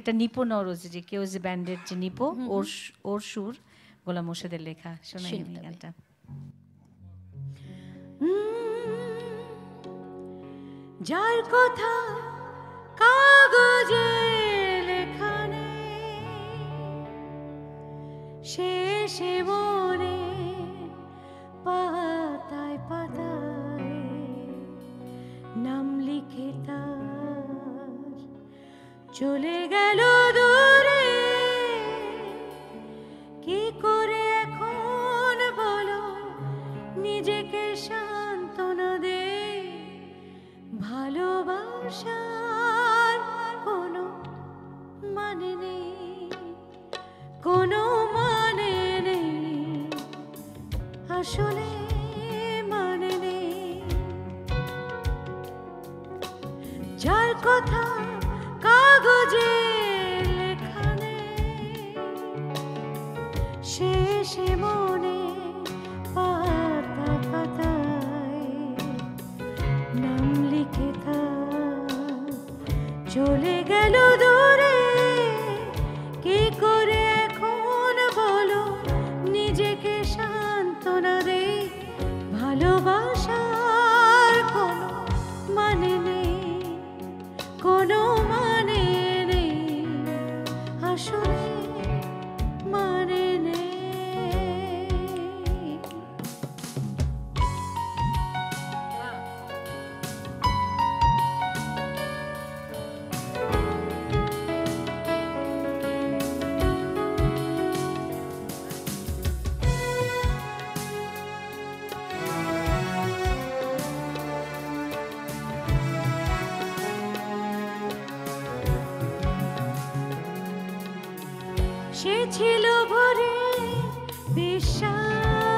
এটা নিপো নরোজ যে কেওস ব্যান্ডের যে নিপো ওর সুর গোলাম মোর্শেদের লেখা। শোনাই আমি গানটা। যার কথা কাগজে লেখা নেই শেষে মনে পাতায় পাতায় নাম লিখে তার চলে গেল দূরে। কি করে এখন বলো নিজেকে সান্ত্বনা দে, ভালোবাসার কোনো মানে নেই, কোনো মানে নেই, আসলে মানে নেই। যার কথা কাগজে লেখা নেই শেষে মনে পাতায় পাতায় নাম লিখে তার চলে গেল দূরে। কি করে এখন বলো নিজেকে সান্ত্বনা দে, ভালোবাসার কোনো মানে নেই, কোনো মানে নেই, আসলে মানে নেই। সে ছিল ভরে বিশ্বাসের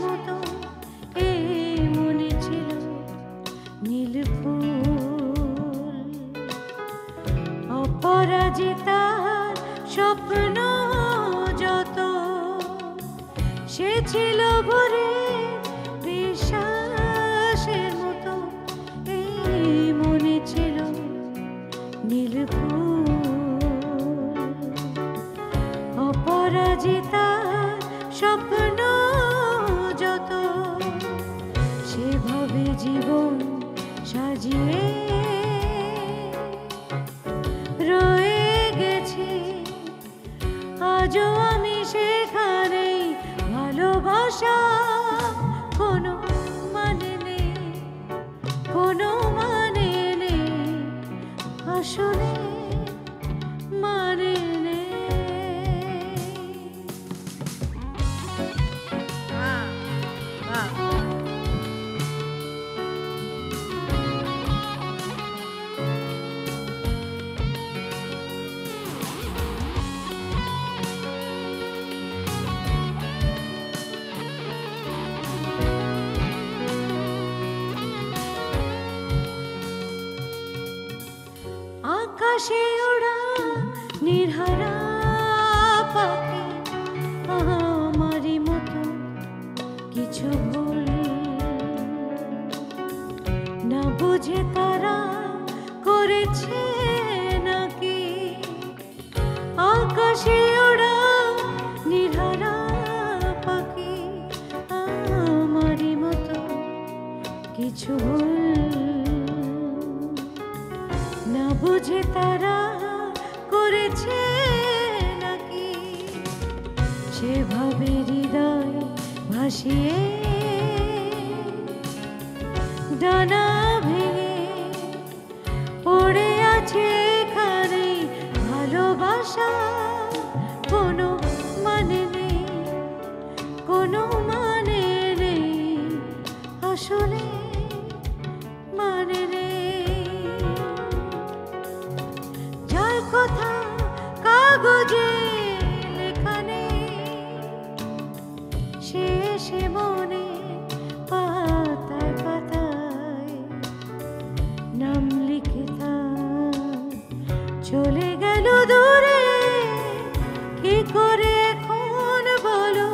মতো, এই মনে ছিল নীল ফুল, অপরাজিতার স্বপ্ন যত। সে ছিল ভরে বিশ্বাসের মতো, এই মনে ছিল নীল ফুল, অপরাজিতার স্বপ্ন যত। সেভাবে জীবন সাজিয়ে রয়ে গেছি আজও আমি সেখানেই। ভালোবাসা কোনো মানে নেই, কোনো মানে নেই, আসলে মানে নেই। আকাশে ওড়া নির্হারা পাখি আমারই মতো কিছু ভুল না বুঝে তারা করেছে নাকি। আকাশে ওড়া নির্হারা পাখি আমারই মতো কিছু ভুল না বুঝে তারা করেছে নাকি। সেভাবে হৃদয় ভাসিয়ে ডানা ভেঙে পড়ে আছে এখানে। ভালোবাসা কোনো মানে নেই, কোনো মানে নেই, আসলে মানে নেই। যার কথা কাগজে লেখা নেই শেষে মনে পাতায় পাতায় নাম লিখে তার চলে গেল দূরে। কি করে এখন বলো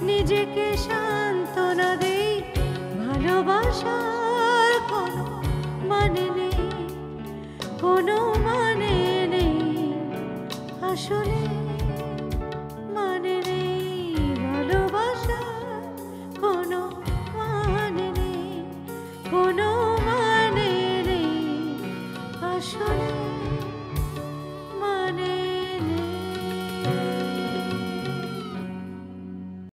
নিজেকে সান্ত্বনা দে, ভালোবাসার কোনো মানে নেই, কোনো মানে নেই, আসলে